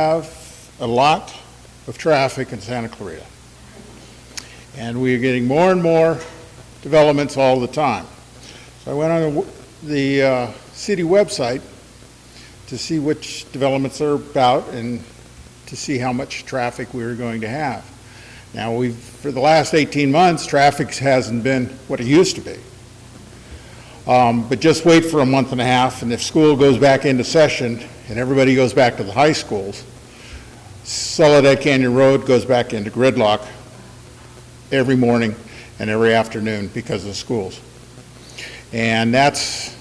have a lot of traffic in Santa Clarita. And we are getting more and more developments all the time. So I went on the city website to see which developments are about and to see how much traffic we were going to have. Now, for the last 18 months, traffic hasn't been what it used to be. But just wait for a month and a half, and if school goes back into session and everybody goes back to the high schools, Soledad Canyon Road goes back into gridlock every morning and every afternoon because of the schools. And that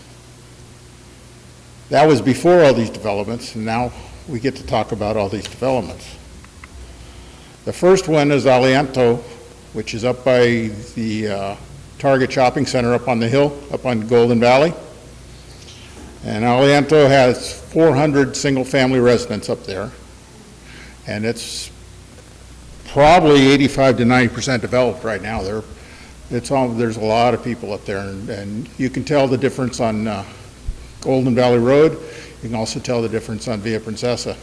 was before all these developments, and now we get to talk about all these developments. The first one is Aliento, which is up by the Target Shopping Center up on the hill, up on Golden Valley. And Aliento has 400 single-family residents up there, and it's probably 85 to 90% developed right now. There's a lot of people up there, and you can tell the difference on Golden Valley Road. You can also tell the difference on Via Princesa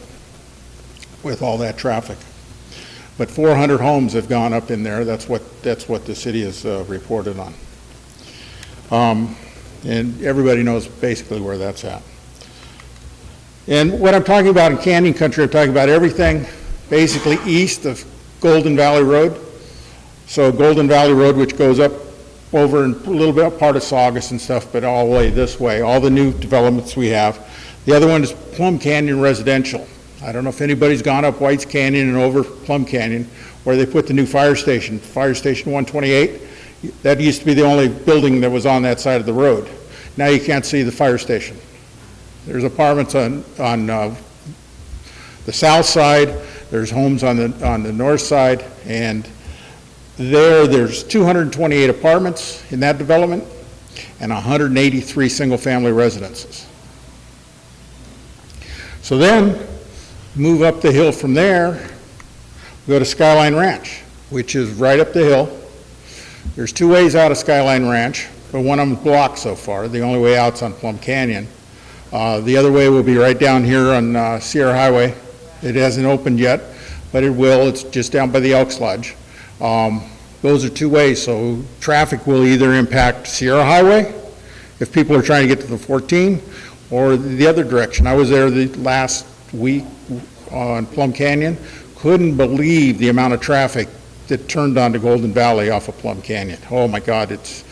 with all that traffic. But 400 homes have gone up in there. That's what the city has reported on. And everybody knows basically where that's at. And what I'm talking about in Canyon Country, I'm talking about everything basically east of Golden Valley Road. So Golden Valley Road, which goes up over and a little bit up part of Saugus and stuff, but all the way this way, all the new developments we have. The other one is Plum Canyon Residential. I don't know if anybody's gone up White's Canyon and over Plum Canyon where they put the new fire station 128. That used to be the only building that was on that side of the road. Now you can't see the fire station. There's apartments on the south side, there's homes on the north side, and there's 228 apartments in that development and 183 single-family residences. So then, move up the hill from there, go to Skyline Ranch, which is right up the hill. There's two ways out of Skyline Ranch, but one of them is blocked so far. The only way out's on Plum Canyon. The other way will be right down here on Sierra Highway. It hasn't opened yet, but it will. It's just down by the Elks Lodge. Those are two ways, so traffic will either impact Sierra Highway if people are trying to get to the 14, or the other direction. I was there the last week on Plum Canyon. Couldn't believe the amount of traffic that turned onto Golden Valley off of Plum Canyon. Oh my God, it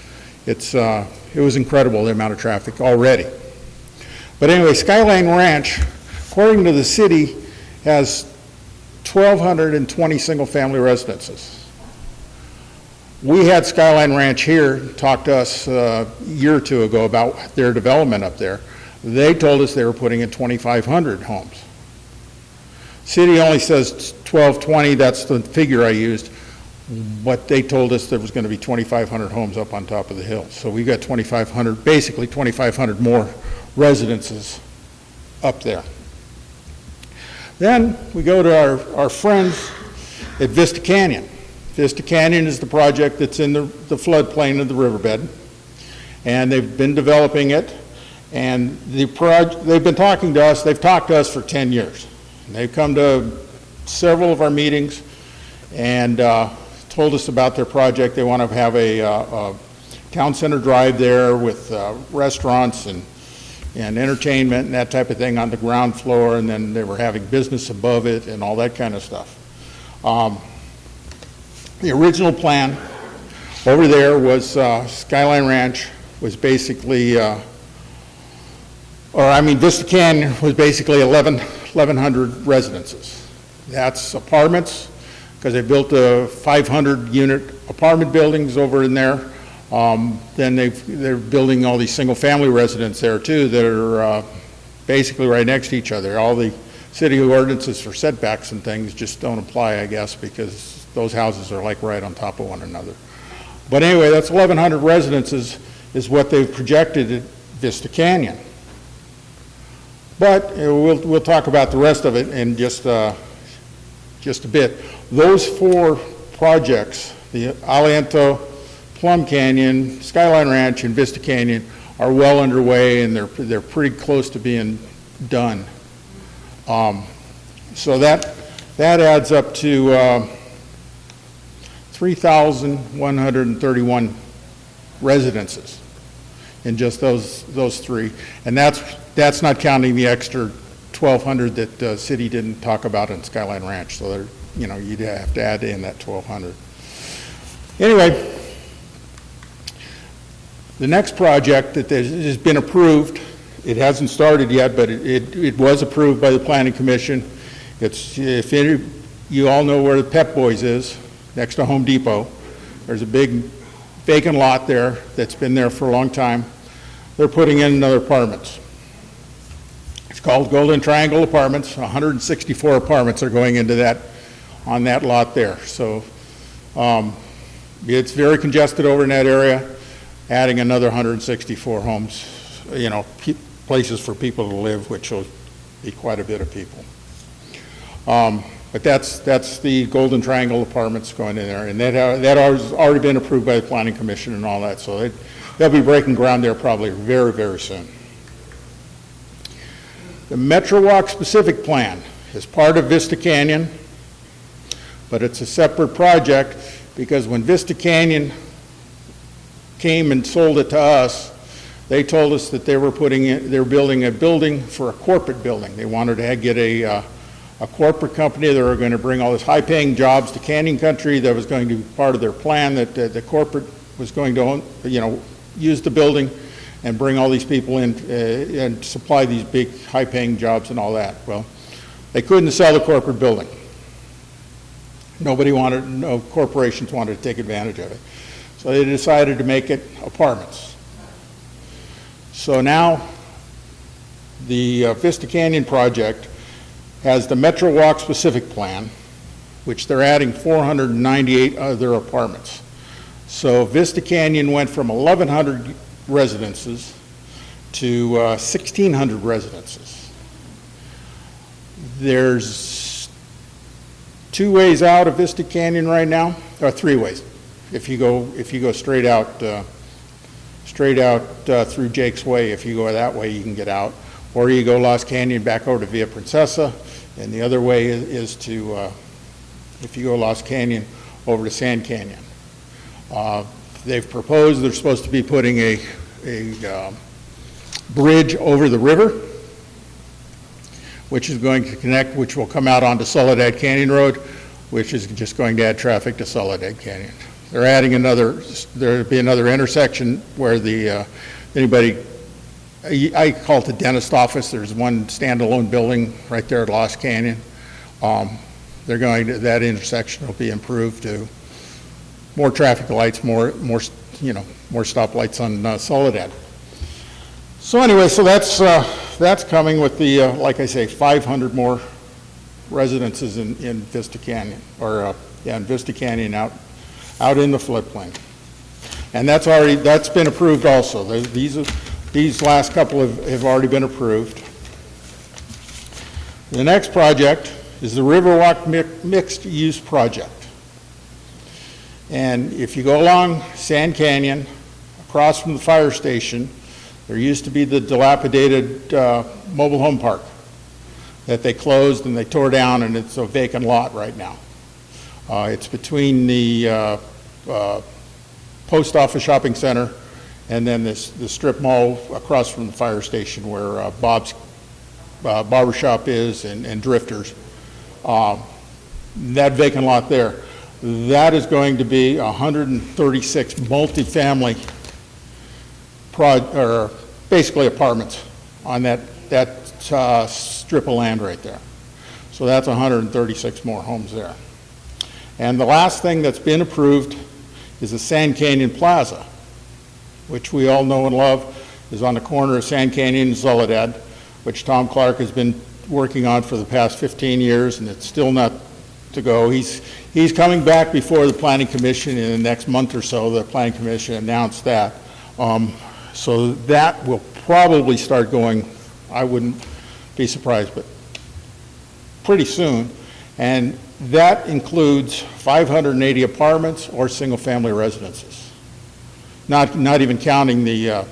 was incredible, the amount of traffic already. But anyway, Skyline Ranch, according to the city, has 1,220 single-family residences. We had Skyline Ranch here talk to us a year or two ago about their development up there. They told us they were putting in 2,500 homes. City only says 1,220, that's the figure I used, but they told us there was going to be 2,500 homes up on top of the hill. So we got 2,500, basically 2,500 more residences up there. Then we go to our friends at Vista Canyon. Vista Canyon is the project that's in the floodplain of the riverbed, and they've been developing it, and they've been talking to us. They've talked to us for 10 years. And they've come to several of our meetings and told us about their project. They want to have a town center drive there with restaurants and entertainment and that type of thing on the ground floor, and then they were having business above it and all that kind of stuff. The original plan over there was Skyline Ranch was basically, Vista Canyon was basically 1,100 residences. That's apartments, because they built 500 unit apartment buildings over in there. Then they're building all these single family residents there too that are basically right next to each other. All the city ordinances for setbacks and things just don't apply, I guess, because those houses are like right on top of one another. But anyway, that's 1,100 residences is what they've projected at Vista Canyon. But we'll talk about the rest of it in just a bit. Those four projects, the Aliento, Plum Canyon, Skyline Ranch, and Vista Canyon, are well underway, and they're pretty close to being done. So that adds up to 3,131 residences in just those three. And that's not counting the extra 1,200 that the city didn't talk about in Skyline Ranch. So there, you'd have to add in that 1,200. Anyway, the next project that has been approved, it hasn't started yet, but it was approved by the Planning Commission. If you all know where the Pep Boys is, next to Home Depot, there's a big vacant lot there that's been there for a long time. They're putting in another apartments. It's called Golden Triangle Apartments. 164 apartments are going into that, on that lot there. So it's very congested over in that area. Adding another 164 homes, places for people to live, which will be quite a bit of people. But that's the Golden Triangle Apartments going in there, and that has already been approved by the Planning Commission and all that, so they'll be breaking ground there probably very, very soon. The Metro Walk Specific Plan is part of Vista Canyon, but it's a separate project because when Vista Canyon came and sold it to us, they told us that they were building a building for a corporate building. They wanted to get a corporate company that were going to bring all these high-paying jobs to Canyon Country. That was going to be part of their plan, that the corporate was going to use the building and bring all these people in and supply these big high-paying jobs and all that. Well, they couldn't sell the corporate building. No corporations wanted to take advantage of it. So they decided to make it apartments. So now the Vista Canyon project has the Metro Walk Specific Plan, which they're adding 498 other apartments. So Vista Canyon went from 1,100 residences to 1,600 residences. There's 2 ways out of Vista Canyon right now, or 3 ways. If you go straight out through Jake's Way, if you go that way, you can get out. Or you go Lost Canyon back over to Via Princesa, and the other way is to, if you go Lost Canyon, over to Sand Canyon. They've proposed they're supposed to be putting a bridge over the river, which is going to connect, which will come out onto Soledad Canyon Road, which is just going to add traffic to Soledad Canyon. They're adding there'll be another intersection where I call it the dentist office. There's one standalone building right there at Lost Canyon. That intersection will be improved to more traffic lights, more stoplights on Soledad. So anyway, so that's coming with the, like I say, 500 more residences in Vista Canyon, in Vista Canyon out in the floodplain. And that's been approved also. These last couple have already been approved. The next project is the Riverwalk Mixed Use Project. And if you go along Sand Canyon, across from the fire station, there used to be the dilapidated mobile home park that they closed and they tore down, and it's a vacant lot right now. It's between the post office shopping center and then the strip mall across from the fire station where Bob's barbershop is and Drifters. That vacant lot there, that is going to be 136 multifamily basically apartments on that strip of land right there. So that's 136 more homes there. And the last thing that's been approved is the Sand Canyon Plaza, which we all know and love, is on the corner of Sand Canyon and Soledad, which Tom Clark has been working on for the past 15 years, and it's still not to go. He's coming back before the Planning Commission in the next month or so. The Planning Commission announced that. So that will probably start going, I wouldn't be surprised, but pretty soon. And that includes 580 apartments or single-family residences, not even counting the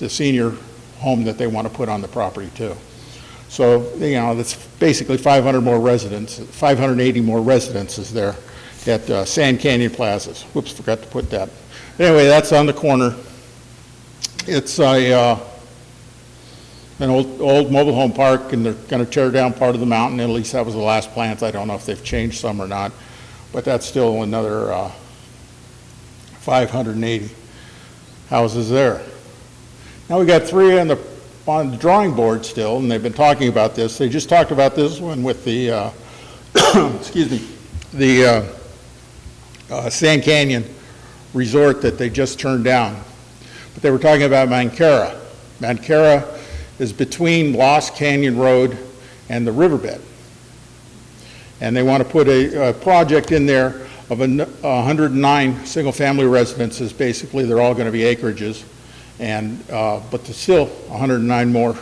senior home that they want to put on the property too. So, you know, that's basically 580 more residences there at Sand Canyon Plazas. Whoops, forgot to put that. Anyway, that's on the corner. It's an old mobile home park, and they're going to tear down part of the mountain. At least that was the last plans. I don't know if they've changed some or not, but that's still another 580 houses there. Now we got 3 on the drawing board still, and they've been talking about this. They just talked about this one with the, excuse me, the Sand Canyon Resort that they just turned down. But they were talking about Banquet. Banquet is between Lost Canyon Road and the riverbed. And they want to put a project in there of 109 single-family residences. Basically, they're all going to be acreages. And, but there's still 109 more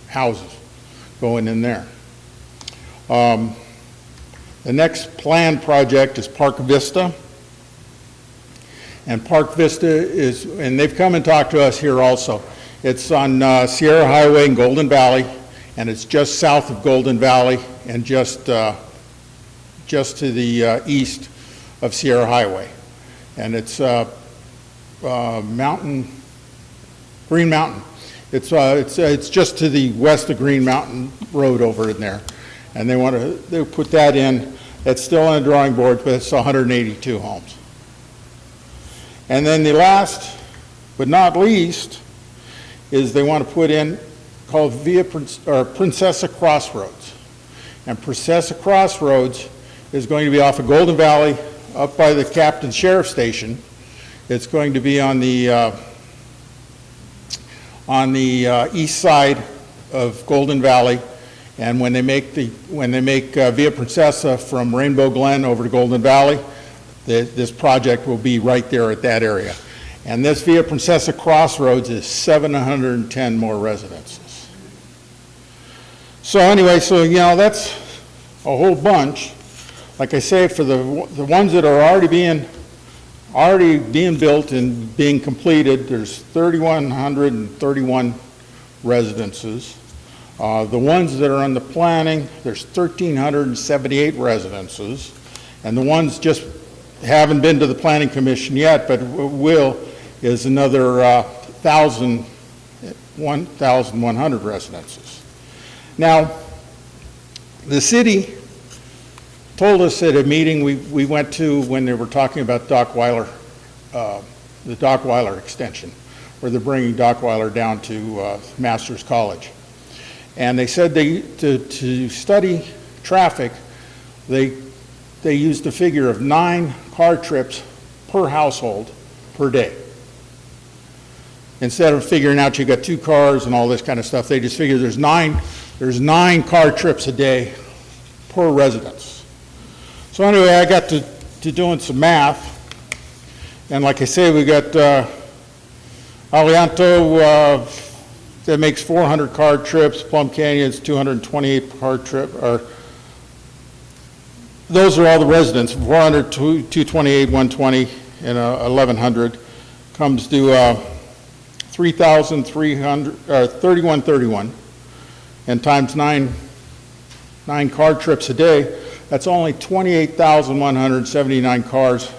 houses going in there. The next planned project is Park Vista. And Park Vista is, and they've come and talked to us here also. It's on Sierra Highway in Golden Valley, and it's just south of Golden Valley and just to the east of Sierra Highway. And it's Green Mountain. It's just to the west of Green Mountain Road over in there. And they put that in. It's still on the drawing board, but it's 182 homes. And then the last, but not least, is they want to put in called Princessa Crossroads. And Princessa Crossroads is going to be off of Golden Valley, up by the Captain Sheriff Station. It's going to be on the east side of Golden Valley, and when they make Via Princessa from Rainbow Glen over to Golden Valley, this project will be right there at that area. And this Via Princessa Crossroads is 710 more residences. So anyway, so you know, that's a whole bunch. Like I say, for the ones that are already being built and being completed, there's 3,131 residences. The ones that are on the planning, there's 1,378 residences. And the ones just haven't been to the Planning Commission yet, but will, is another 1,100 residences. Now, the city told us at a meeting we went to when they were talking about the Dockweiler extension, where they're bringing Dockweiler down to Masters College. And they said to study traffic, they used a figure of 9 car trips per household per day. Instead of figuring out you got 2 cars and all this kind of stuff, they just figured there's 9 car trips a day per residence. So anyway, I got to doing some math, and like I say, we got Alianto that makes 400 car trips, Plum Canyon's 228 car trip, or those are all the residents, 400, 228, 120, and 1,100 comes to 3,331, and times 9 car trips a day, that's only 28,179 cars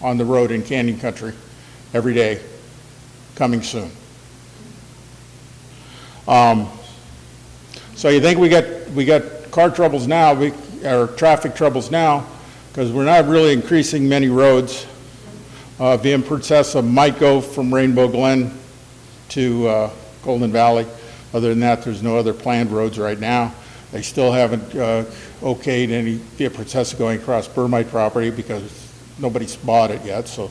on the road in Canyon Country every day, coming soon. So you think we got car troubles now, or traffic troubles now, because we're not really increasing many roads. Via Princessa might go from Rainbow Glen to Golden Valley. Other than that, there's no other planned roads right now. They still haven't okayed any Via Princessa going across Burmite property because nobody's bought it yet, so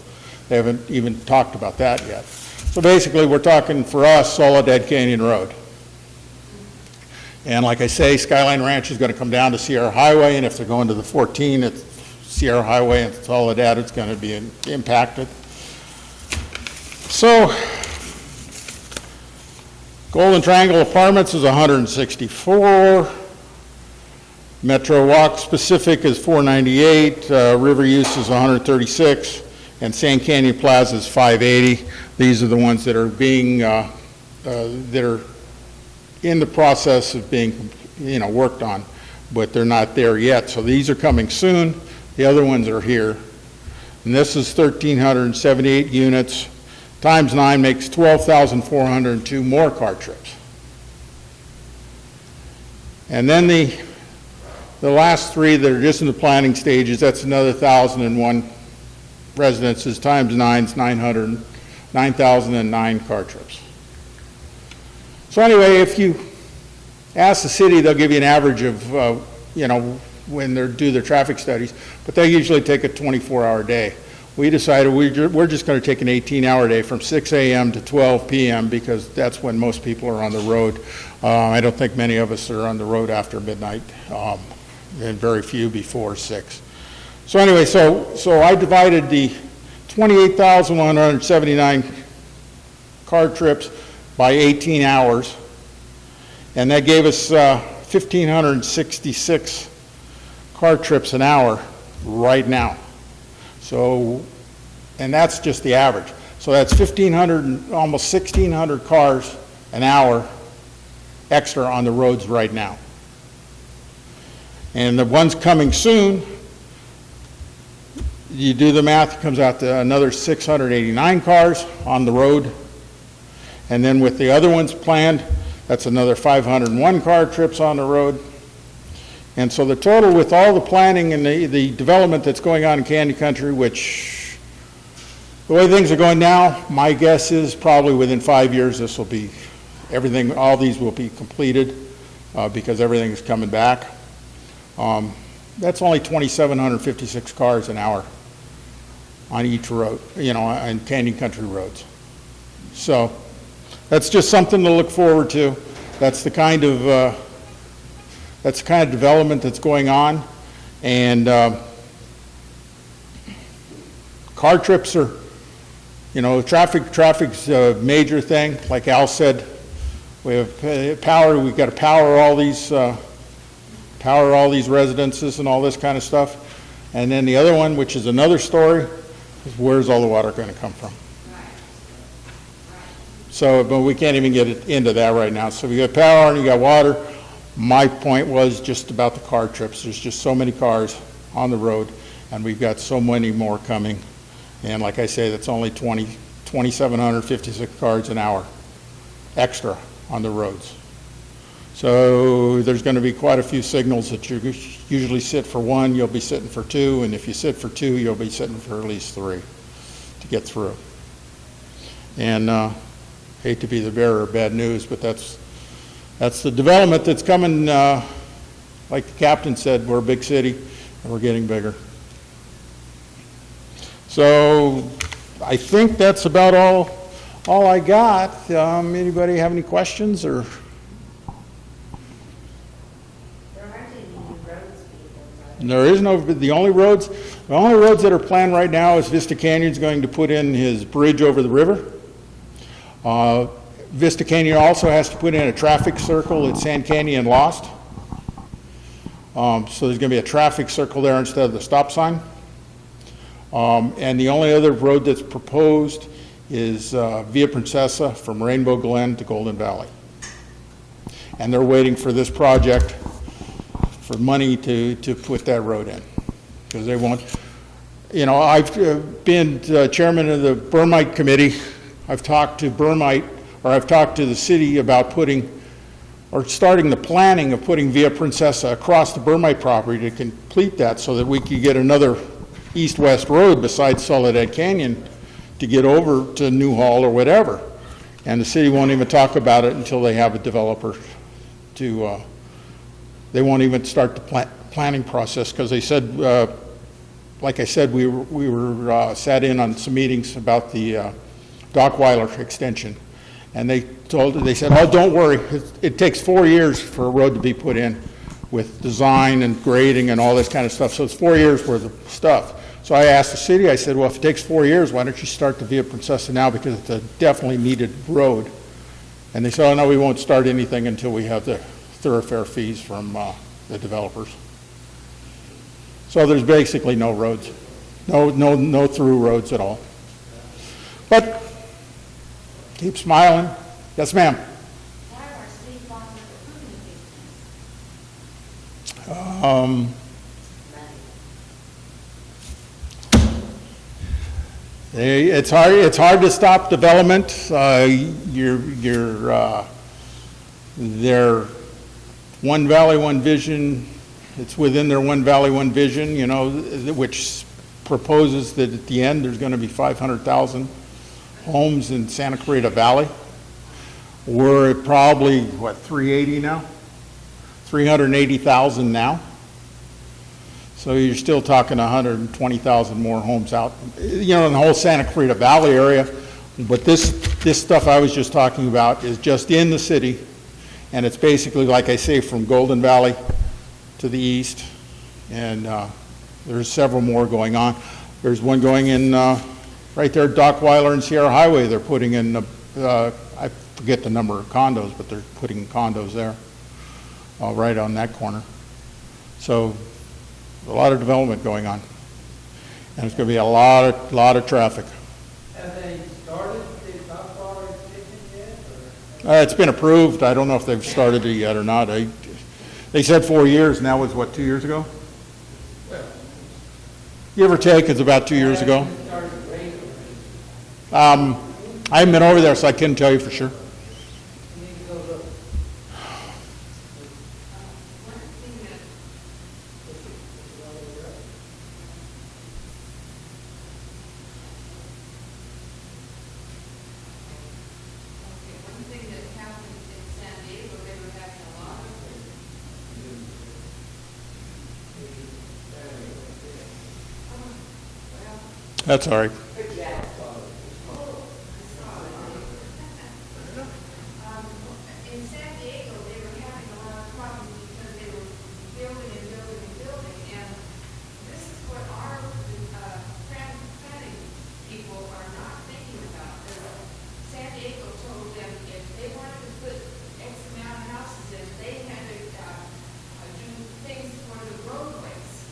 they haven't even talked about that yet. So basically, we're talking for us, Soledad Canyon Road. And like I say, Skyline Ranch is going to come down to Sierra Highway, and if they're going to the 14 at Sierra Highway and Soledad, it's going to be impacted. So, Golden Triangle Apartments is 164. Metro Walk Pacific is 498. River Use is 136. And Sand Canyon Plaza is 580. These are the ones that are being, that are in the process of being worked on, but they're not there yet. So these are coming soon. The other ones are here. And this is 1,378 units. Times 9 makes 12,402 more car trips. And then the last three that are just in the planning stages, that's another 1,001 residences, times 9 is 9,009 car trips. So anyway, if you ask the city, they'll give you an average of, when they do their traffic studies, but they usually take a 24-hour day. We decided we're just going to take an 18-hour day from 6 a.m. to 12 p.m. because that's when most people are on the road. I don't think many of us are on the road after midnight, and very few before 6. So anyway, so I divided the 28,179 car trips by 18 hours, and that gave us 1,566 car trips an hour right now. So, and that's just the average. So that's 1,500, almost 1,600 cars an hour extra on the roads right now. And the ones coming soon, you do the math, it comes out to another 689 cars on the road. And then with the other ones planned, that's another 501 car trips on the road. And so the total with all the planning and the development that's going on in Canyon Country, which the way things are going now, my guess is probably within 5 years this will be, everything, all these will be completed because everything's coming back. That's only 2,756 cars an hour on each road, on Canyon Country roads. So that's just something to look forward to. That's the kind of development that's going on, and car trips are, traffic's a major thing. Like Al said, we have power. We've got to power all these residences and all this kind of stuff. And then the other one, which is another story, is where's all the water going to come from? So, but we can't even get into that right now. So we got power and you got water. My point was just about the car trips. There's just so many cars on the road, and we've got so many more coming. And like I say, that's only 2,756 cars an hour extra on the roads. So there's going to be quite a few signals that you usually sit for one, you'll be sitting for two, and if you sit for two, you'll be sitting for at least three to get through. And hate to be the bearer of bad news, but that's the development that's coming. Like the captain said, we're a big city and we're getting bigger. So I think that's about all I got. Anybody have any questions or? There is no, the only roads that are planned right now is Vista Canyon's going to put in his bridge over the river. Vista Canyon also has to put in a traffic circle at Sand Canyon and Lost. So there's going to be a traffic circle there instead of the stop sign. And the only other road that's proposed is Via Princesa from Rainbow Glen to Golden Valley. And they're waiting for this project for money to put that road in. Because they want, I've been chairman of the Bermite Committee. I've talked to the city about starting the planning of putting Via Princesa across the Bermite property to complete that so that we could get another east-west road besides Soledad Canyon to get over to Newhall or whatever. And the city won't even talk about it until they have a developer they won't even start the planning process because they said, like I said, we were sat in on some meetings about the Dockweiler extension. And they said, oh, don't worry, it takes 4 years for a road to be put in with design and grading and all this kind of stuff. So it's 4 years worth of stuff. So I asked the city, I said, well, if it takes 4 years, why don't you start the Via Princesa now because it's a definitely needed road. And they said, oh, no, we won't start anything until we have the thoroughfare fees from the developers. So there's basically no roads, no through roads at all. But keep smiling. Yes, ma'am. Why are our state bonds approving It's hard to stop development. Their One Valley, One Vision, it's within their One Valley, One Vision, you know, which proposes that at the end there's going to be 500,000 homes in Santa Clarita Valley. We're at probably, what, 380 now? 380,000 now. So you're still talking 120,000 more homes out, you know, in the whole Santa Clarita Valley area. But this stuff I was just talking about is just in the city, and it's basically, like I say, from Golden Valley to the east, and there's several more going on. There's one going in right there at Dockweiler and Sierra Highway. They're putting in, I forget the number of condos, but they're putting condos there, right on that corner. So a lot of development going on, and it's going to be a lot of traffic. Have they started the Dockweiler extension yet? It's been approved. I don't know if they've started it yet or not. They said 4 years, and that was what, 2 years ago? Give or take, it's about 2 years ago. I haven't been over there, so I couldn't tell you for sure. That's all right. In San Diego, they were having a lot of problems because they were building and building and building, and this is what our planning people are not thinking about. San Diego told them if they wanted to put X amount of houses in, they had to do things for the roadways,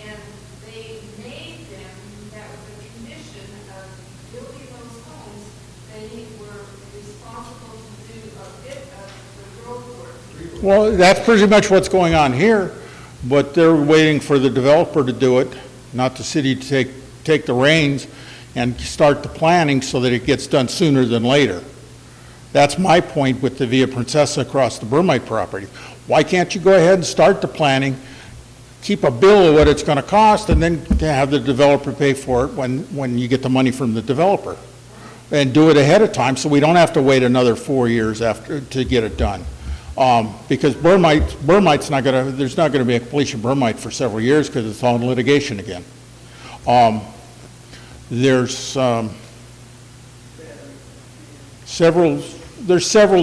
and they made them, that was a condition of building those homes, they were responsible to do a bit of the road work. Well, that's pretty much what's going on here, but they're waiting for the developer to do it, not the city to take the reins and start the planning so that it gets done sooner than later. That's my point with the Via Princesa across the Burmite property. Why can't you go ahead and start the planning, keep a bill of what it's going to cost, and then have the developer pay for it when you get the money from the developer? And do it ahead of time so we don't have to wait another 4 years after to get it done. Because Burmite's not going to, there's not going to be a completion Burmite for several years because it's all in litigation again. There's several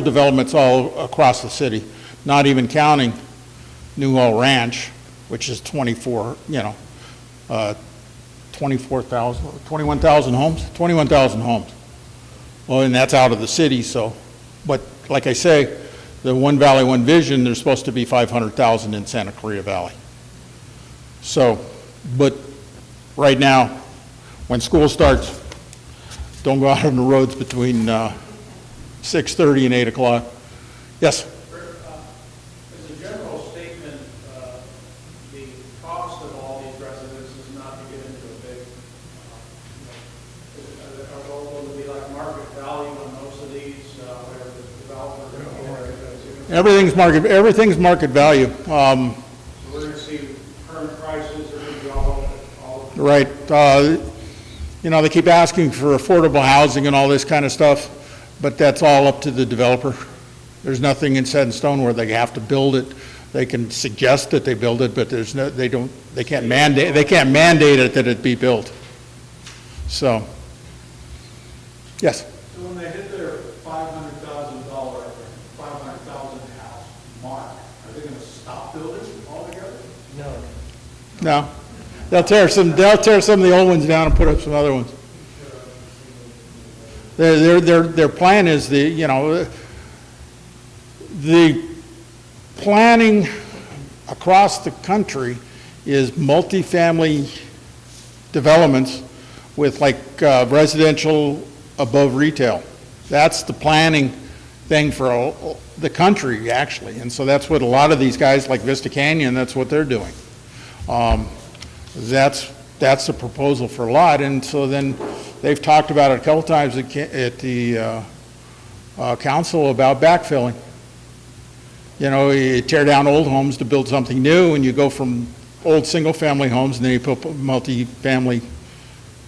developments all across the city, not even counting New Hall Ranch, which is 21,000 homes, 21,000 homes. Well, and that's out of the city, so, but like I say, the One Valley, One Vision, there's supposed to be 500,000 in Santa Clarita Valley. So, but right now, when school starts, don't go out on the roads between 6:30 and 8 o'clock. Yes? As a general statement, the cost of all these residences, not to get into a big, are going to be like market value on most of these, where the developer. Everything's market value. So we're going to see current prices are going to be all. Right. You know, they keep asking for affordable housing and all this kind of stuff, but that's all up to the developer. There's nothing in set in stone where they have to build it. They can suggest that they build it, but there's no, they can't mandate it that it be built. So, yes. So when they hit their $500,000 house mark, are they going to stop building altogether? No. They'll tear some of the old ones down and put up some other ones. Their plan is the planning across the country is multifamily developments with like residential above retail. That's the planning thing for the country, actually. And so that's what a lot of these guys, like Vista Canyon, that's what they're doing. That's the proposal for a lot, and so then they've talked about it a couple times at the council about backfilling. You know, you tear down old homes to build something new, and you go from old single-family homes, and then you put a multi-family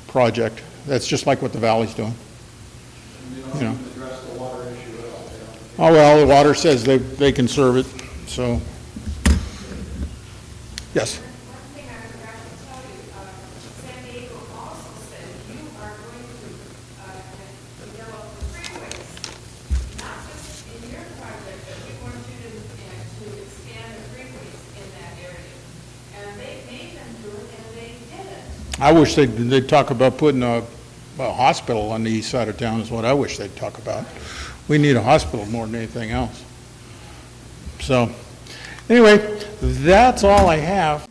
project. That's just like what the valley's doing. And they don't You know. even address the water issue at all. Oh, well, the water says they can serve it, so. Yes? One thing I forgot to tell you, San Diego also said you are going to develop the freeways, not just in your project, but we want you to expand the freeways in that area. And they made them do it, and they didn't. I wish they'd talk about putting a hospital on the east side of town is what I wish they'd talk about. We need a hospital more than anything else. So, anyway, that's all I have.